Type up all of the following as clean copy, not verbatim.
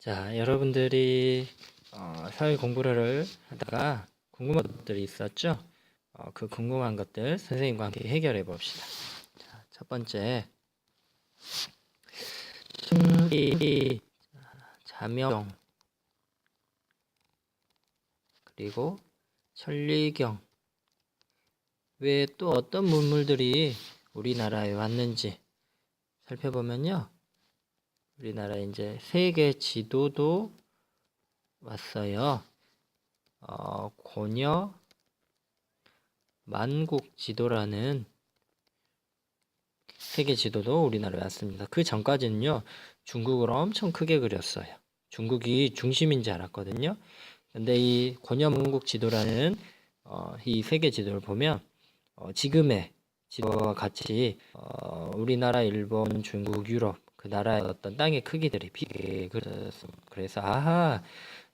자, 여러분들이 사회 공부를 하다가 궁금한 것들이 있었죠? 그 궁금한 것들 선생님과 함께 해결해 봅시다. 자, 첫 번째, 충리, 자명, 그리고 천리경, 외에 또 어떤 문물들이 우리나라에 왔는지 살펴보면요. 우리나라 이제 세계 지도도 왔어요. 고려 만국 지도라는 세계 지도도 우리나라에 왔습니다. 그 전까지는요, 중국을 엄청 크게 그렸어요. 중국이 중심인지 알았거든요. 근데 이 고려 만국 지도라는 이 세계 지도를 보면 지금의 지도와 같이 우리나라, 일본, 중국, 유럽 그 나라의 어떤 땅의 크기들이 비슷하게 그려졌습니다. 그래서 아하,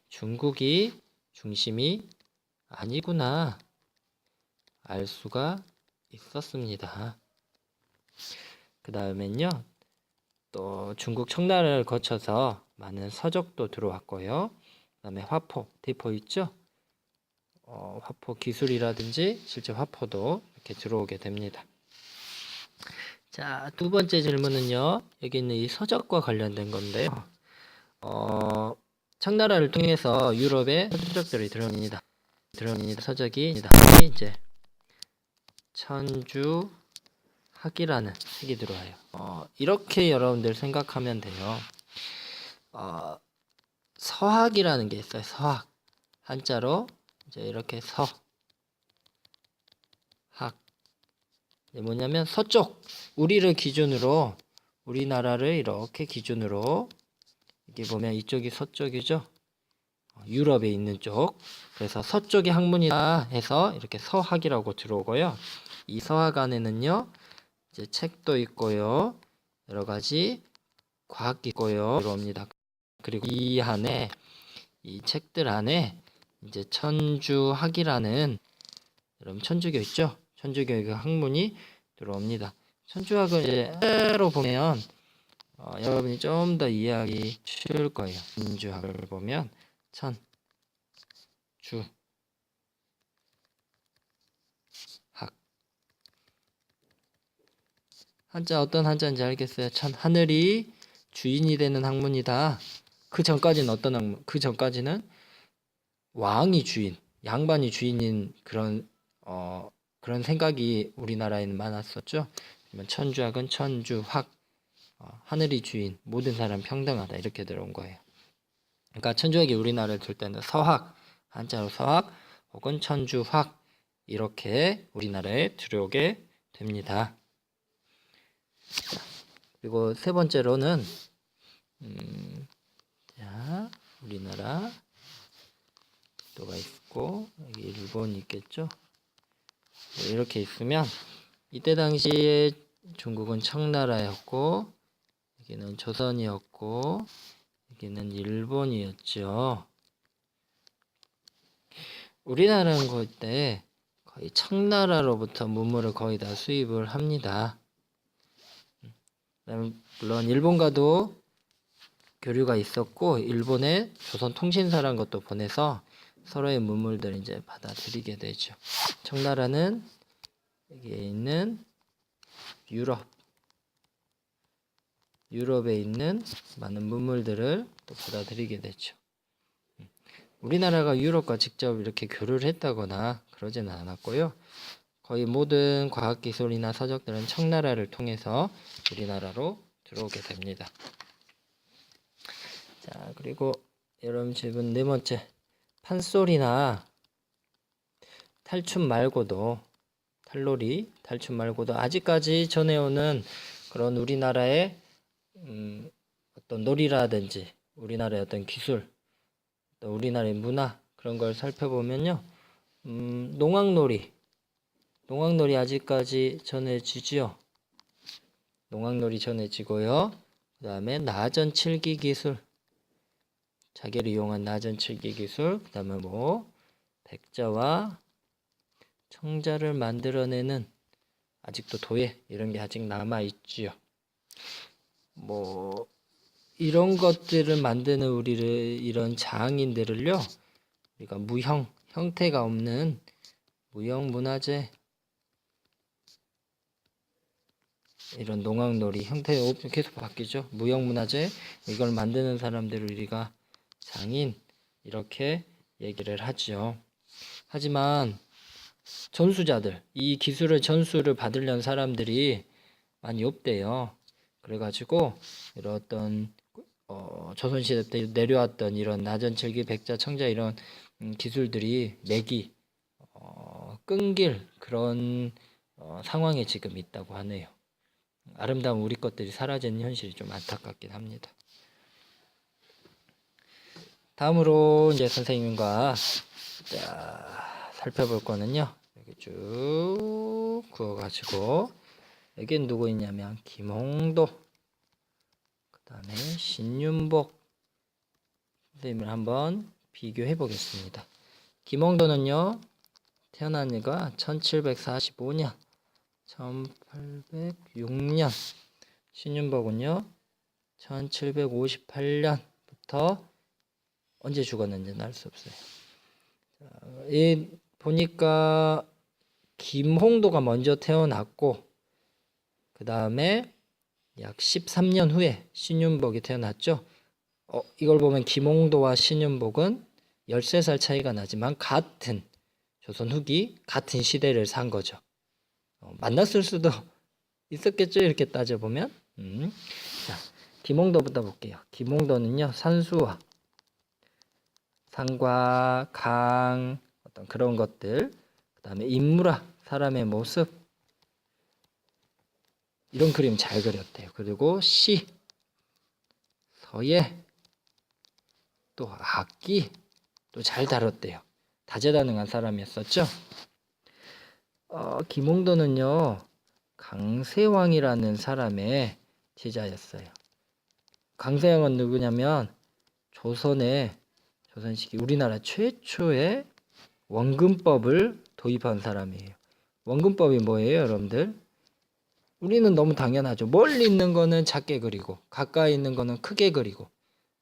중국이 중심이 아니구나 알 수가 있었습니다. 그 다음엔요, 또 중국 청나라를 거쳐서 많은 서적도 들어왔고요. 그 다음에 화포, 대포 있죠? 화포 기술이라든지 실제 화포도 이렇게 들어오게 됩니다. 자, 두 번째 질문은요, 여기 있는 이 서적과 관련된 건데요. 청나라를 통해서 유럽에 서적들이 들어옵니다. 서적이 이제 천주학이라는 책이 들어와요. 이렇게 여러분들 생각하면 돼요. 서학이라는 게 있어요. 서학. 한자로 이제 이렇게 서학. 뭐냐면 서쪽. 우리를 기준으로, 우리나라를 이렇게 기준으로, 이게 보면 이쪽이 서쪽이죠. 유럽에 있는 쪽. 그래서 서쪽이 학문이다 해서 이렇게 서학이라고 들어오고요. 이 서학 안에는요, 이제 책도 있고요. 여러 가지 과학기 있고요. 들어옵니다. 그리고 이 안에, 이 책들 안에 이제 천주학이라는, 여러분 천주교 있죠? 천주교의 그 학문이 들어옵니다. 천주학을 이제 로 보면 여러분이 좀 더 이해하기 쉬울 거예요. 천주학을 보면 천주 학, 한자 어떤 한자인지 알겠어요? 하늘이 주인이 되는 학문이다. 그 전까지는 어떤 학문? 그 전까지는 왕이 주인, 양반이 주인인 그런 생각이 우리나라에는 많았었죠. 천주학은 천주학, 하늘이 주인, 모든 사람 평등하다 이렇게 들어온 거예요. 그러니까 천주학이 우리나라를 둘 때는 서학, 한자로 서학 혹은 천주학 이렇게 우리나라에 들어오게 됩니다. 그리고 세 번째로는 자, 우리나라 또가 있고 여기 일본이 있겠죠. 이렇게 있으면 이때 당시에 중국은 청나라였고 여기는 조선이었고 여기는 일본이었죠. 우리나라는 그때 거의 청나라로부터 문물을 거의 다 수입을 합니다. 물론 일본과도 교류가 있었고 일본에 조선 통신사란 것도 보내서 서로의 문물들을 이제 받아들이게 되죠. 청나라는 여기에 있는 유럽에 있는 많은 문물들을 또 받아들이게 되죠. 우리나라가 유럽과 직접 이렇게 교류를 했다거나 그러지는 않았고요. 거의 모든 과학기술이나 서적들은 청나라를 통해서 우리나라로 들어오게 됩니다. 자, 그리고 여러분 질문 네 번째, 판소리나 탈춤 말고도, 탈놀이, 탈춤 말고도 아직까지 전해오는 그런 우리나라의 어떤 놀이라든지 우리나라의 어떤 기술, 또 우리나라의 문화 그런 걸 살펴보면요, 농악놀이 아직까지 전해지지요. 농악놀이 전해지고요. 그 다음에 나전칠기 기술, 자개를 이용한 나전칠기 기술, 그 다음에 백자와 청자를 만들어내는 아직도 도예 이런 게 아직 남아 있지요. 이런 것들을 만드는 우리를 이런 장인들을요, 우리가 형태가 없는 무형 문화재, 이런 농악놀이 형태 계속 바뀌죠. 무형 문화재, 이걸 만드는 사람들을 우리가 장인 이렇게 얘기를 하죠. 하지만 전수자들, 이 기술의 전수를 받으려는 사람들이 많이 없대요. 그래가지고 이런 어떤 조선시대 때 내려왔던 이런 나전칠기, 백자, 청자 이런 기술들이 매기 끊길 그런 상황에 지금 있다고 하네요. 아름다운 우리 것들이 사라지는 현실이 좀 안타깝긴 합니다. 다음으로 이제 선생님과 살펴볼 거는요. 이렇게 쭉 그어가지고 여긴 누구 있냐면 김홍도, 그 다음에 신윤복 선생님을 한번 비교해 보겠습니다. 김홍도는요, 태어난 해가 1745년, 1806년, 신윤복은요 1758년부터 언제 죽었는지는 알 수 없어요. 이 보니까 김홍도가 먼저 태어났고 그 다음에 약 13년 후에 신윤복이 태어났죠. 이걸 보면 김홍도와 신윤복은 13살 차이가 나지만 같은 조선 후기 같은 시대를 산 거죠. 만났을 수도 있었겠죠, 이렇게 따져보면. 자, 김홍도부터 볼게요. 김홍도는요, 산수와 산과 강, 어떤 그런 것들, 그 다음에 인물화, 사람의 모습, 이런 그림 잘 그렸대요. 그리고 시, 서예, 또 악기, 또 잘 다뤘대요. 다재다능한 사람이었었죠. 김홍도는요, 강세왕이라는 사람의 제자였어요. 강세왕은 누구냐면 조선시기 우리나라 최초의 원근법을 도입한 사람이에요. 원근법이 뭐예요, 여러분들? 우리는 너무 당연하죠. 멀리 있는 거는 작게 그리고 가까이 있는 거는 크게 그리고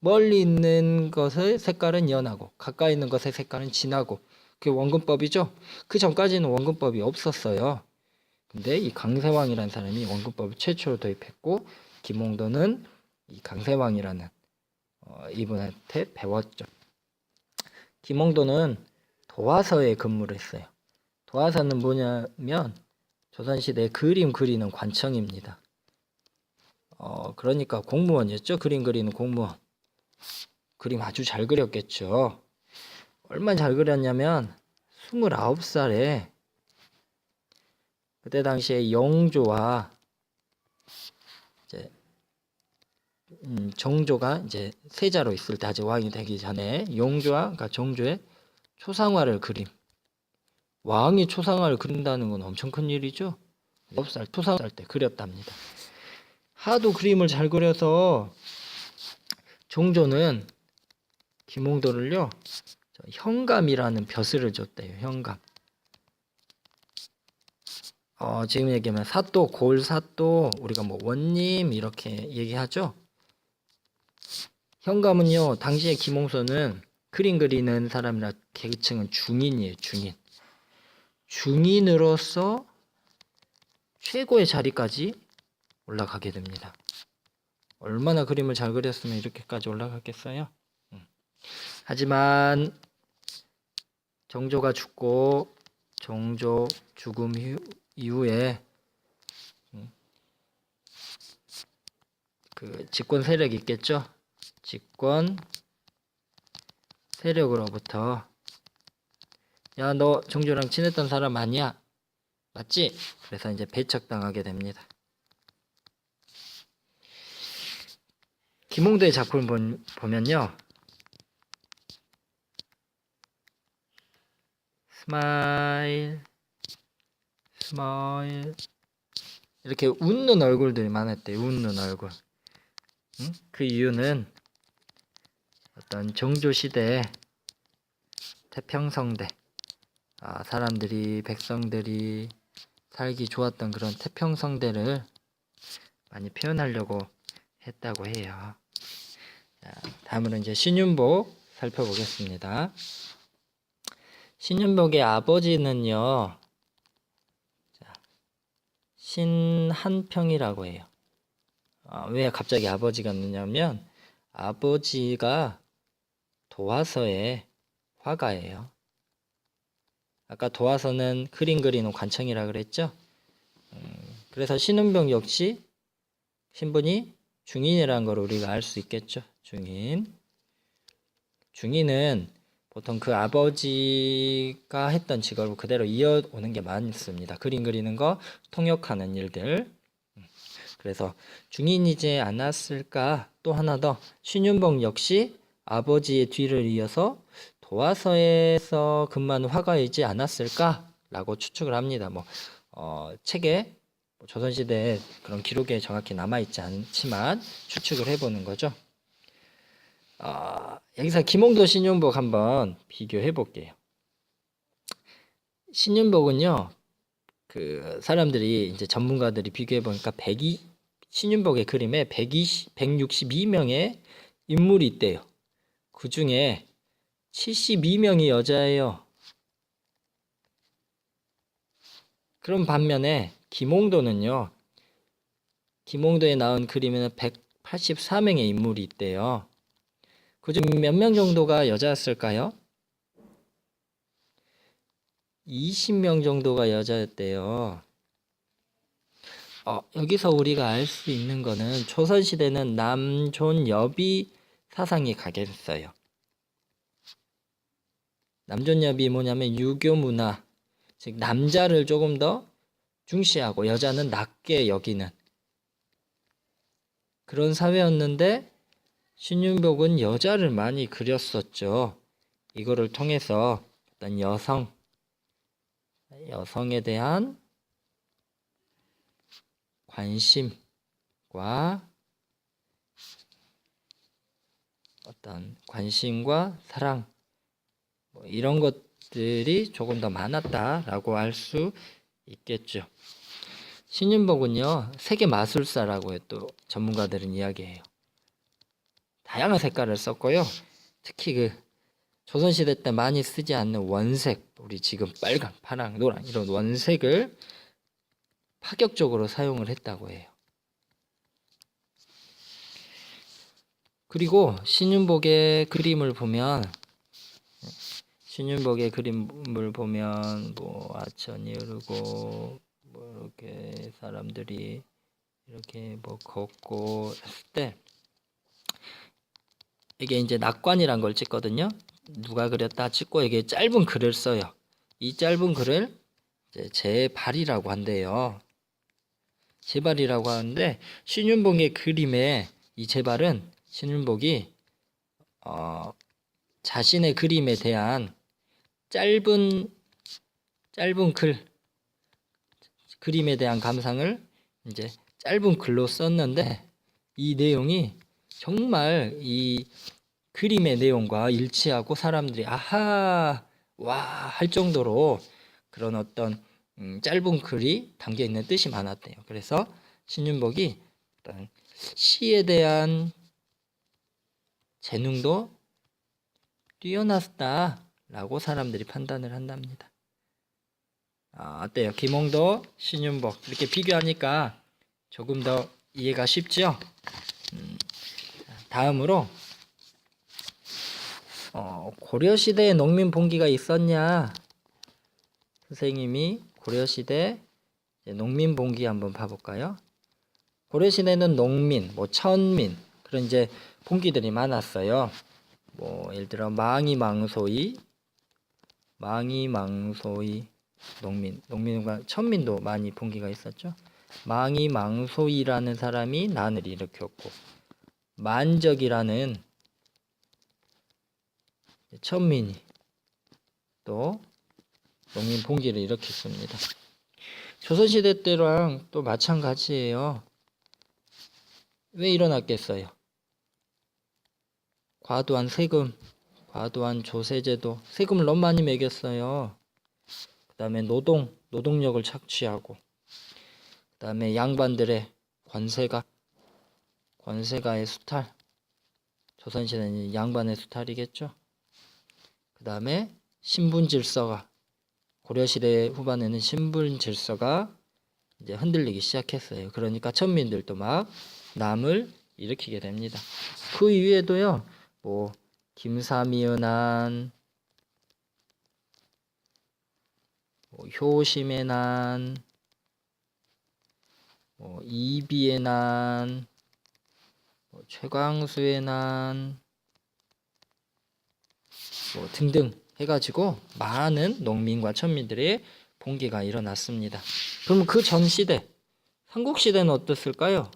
멀리 있는 것의 색깔은 연하고 가까이 있는 것의 색깔은 진하고, 그게 원근법이죠. 그 전까지는 원근법이 없었어요. 근데 이 강세왕이라는 사람이 원근법을 최초로 도입했고, 김홍도는 이 강세왕이라는 이분한테 배웠죠. 김홍도는 도화서에 근무를 했어요. 도화서는 뭐냐면 조선시대에 그림 그리는 관청입니다. 그러니까 공무원이었죠. 그림 그리는 공무원. 그림 아주 잘 그렸겠죠. 얼마나 잘 그렸냐면 29살에 그때 당시에 영조와 이제 정조가 이제 세자로 있을 때, 아직 왕이 되기 전에 용조와 그러니까 정조의 초상화를 그림. 왕이 초상화를 그린다는 건 엄청 큰 일이죠. 9살 초상화 때 그렸답니다. 하도 그림을 잘 그려서 정조는 김홍도를요, 현감이라는 벼슬을 줬대요. 현감. 지금 얘기하면 사또, 골사또, 우리가 뭐 원님 이렇게 얘기하죠. 현감은요, 당시에 김홍도는 그림 그리는 사람이라 계층은 중인이에요. 중인으로서 최고의 자리까지 올라가게 됩니다. 얼마나 그림을 잘 그렸으면 이렇게까지 올라갔겠어요? 하지만 정조가 죽고 정조 죽음 이후에 그 집권 세력이 있겠죠. 집권 세력으로부터 야, 너 정조랑 친했던 사람 아니야? 맞지? 그래서 이제 배척당하게 됩니다. 김홍도의 작품을 보면요, 스마일 이렇게 웃는 얼굴들이 많았대요. 웃는 얼굴. 그 이유는 어떤 정조시대 태평성대, 사람들이, 백성들이 살기 좋았던 그런 태평성대를 많이 표현하려고 했다고 해요. 자, 다음으로 이제 신윤복 살펴보겠습니다. 신윤복의 아버지는요, 자, 신한평이라고 해요. 왜 갑자기 아버지가 넣냐면 아버지가 도화서의 화가예요. 아까 도화서는 그림 그리는 관청이라 그랬죠. 그래서 신은병 역시 신분이 중인이라는 걸 우리가 알 수 있겠죠. 중인은 보통 그 아버지가 했던 직업을 그대로 이어오는 게 많습니다. 그림 그리는 거, 통역하는 일들. 그래서 중인이지 않았을까. 또 하나 더, 신윤복 역시 아버지의 뒤를 이어서 도화서에서 근무하는 화가이지 않았을까라고 추측을 합니다. 책에 조선시대 그런 기록에 정확히 남아있지 않지만 추측을 해보는 거죠. 여기서 김홍도 신윤복 한번 비교해 볼게요. 신윤복은요, 그 사람들이 이제 전문가들이 비교해 보니까 신윤복의 그림에 162명의 인물이 있대요. 그 중에 72명이 여자예요. 그런 반면에 김홍도는요, 김홍도에 나온 그림에는 184명의 인물이 있대요. 그중 몇 명 정도가 여자였을까요? 20명 정도가 여자였대요. 여기서 우리가 알 수 있는 거는 조선시대는 남존여비 사상이 강했어요. 남존여비 뭐냐면 유교 문화, 즉 남자를 조금 더 중시하고 여자는 낮게 여기는 그런 사회였는데 신윤복은 여자를 많이 그렸었죠. 이거를 통해서 어떤 여성에 대한 관심과 사랑 이런 것들이 조금 더 많았다라고 할 수 있겠죠. 신윤복은요, 세계 마술사라고 또 전문가들은 이야기해요. 다양한 색깔을 썼고요. 특히 그 조선시대 때 많이 쓰지 않는 원색, 우리 지금 빨강, 파랑, 노랑 이런 원색을 파격적으로 사용을 했다고 해요. 그리고 신윤복의 그림을 보면 하천이 흐르고 이렇게 사람들이 이렇게 걷고 했을 때 이게 이제 낙관이란 걸 찍거든요. 누가 그렸다 찍고 이게 짧은 글을 써요. 이 짧은 글을 이제 제발이라고 한대요. 제발이라고 하는데 신윤복의 그림에 이 제발은 신윤복이 자신의 그림에 대한 짧은 그림에 대한 감상을 이제 짧은 글로 썼는데 이 내용이 정말 이 그림의 내용과 일치하고 사람들이 아하 와 할 정도로 그런 어떤 짧은 글이 담겨 있는 뜻이 많았대요. 그래서 신윤복이 어떤 시에 대한 재능도 뛰어났다라고 사람들이 판단을 한답니다. 어때요? 김홍도, 신윤복 이렇게 비교하니까 조금 더 이해가 쉽죠? 다음으로 고려시대에 농민 봉기가 있었냐? 선생님이 고려시대 농민 봉기 한번 봐볼까요? 고려시대는 농민, 천민 그런 이제 봉기들이 많았어요. 예를 들어 망이망소이 농민과 천민도 많이 봉기가 있었죠. 망이망소이라는 사람이 난을 일으켰고 만적이라는 천민이 또 농민 봉기를 일으켰습니다. 조선시대 때랑 또 마찬가지예요. 왜 일어났겠어요? 과도한 세금, 과도한 조세제도, 세금을 너무 많이 매겼어요. 그 다음에 노동력을 착취하고, 그 다음에 양반들의 관세가의 수탈, 조선시대는 양반의 수탈이겠죠. 그 다음에 신분질서가, 고려시대 후반에는 신분질서가 이제 흔들리기 시작했어요. 그러니까 천민들도 막 남을 일으키게 됩니다. 그 이후에도요, 뭐 김삼이의 난, 뭐 효심의 난, 뭐 이비의 난, 뭐 최광수의 난, 뭐 등등 해가지고 많은 농민과 천민들의 봉기가 일어났습니다. 그럼 그 전 시대, 삼국시대는 어땠을까요?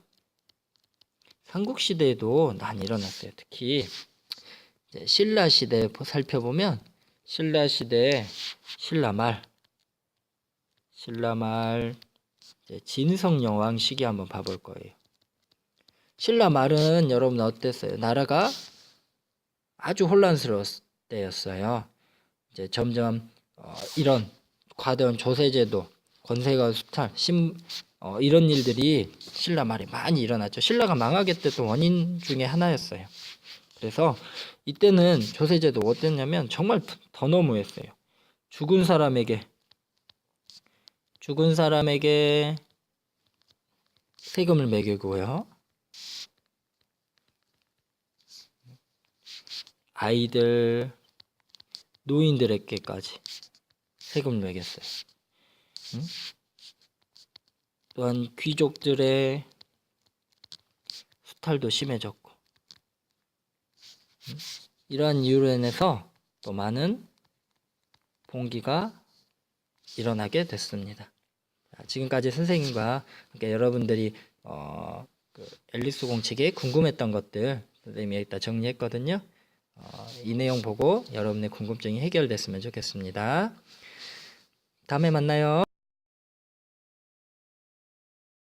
삼국시대에도 난이 일어났어요. 특히 이제 신라시대 살펴보면 신라시대 신라말 진성여왕 시기 한번 봐볼 거예요. 신라말은 여러분 어땠어요? 나라가 아주 혼란스러울 때였어요. 이제 점점 이런 과도한 조세제도, 권세가 수탈, 이런 일들이 신라 말에 많이 일어났죠. 신라가 망하게 됐던 원인 중에 하나였어요. 그래서 이때는 조세제도 어땠냐면 정말 더 너무했어요. 죽은 사람에게 세금을 매기고요. 아이들, 노인들에게까지 세금을 매겼어요. 또한 귀족들의 수탈도 심해졌고, 이러한 이유로 인해서 또 많은 봉기가 일어나게 됐습니다. 지금까지 선생님과 함께 여러분들이 그 앨리스 공책에 궁금했던 것들 선생님이 여기다 정리했거든요. 이 내용 보고 여러분의 궁금증이 해결됐으면 좋겠습니다. 다음에 만나요.